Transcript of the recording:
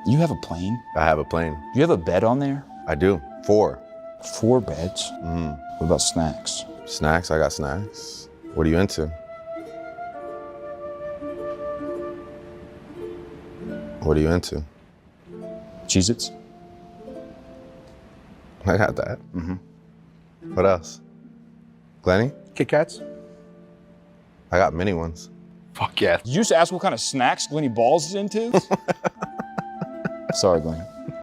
You have a plane? I have a plane. You have a bed on there? I do. 4. 4 beds? What about snacks? Snacks? I got snacks. What are you into? What are you into? Cheez-Its? I got that. What else? Glenny? Kit Kats? I got mini ones. Fuck yeah. Did you just ask what kind of snacks Glenny Balls is into? Sorry, Glenny.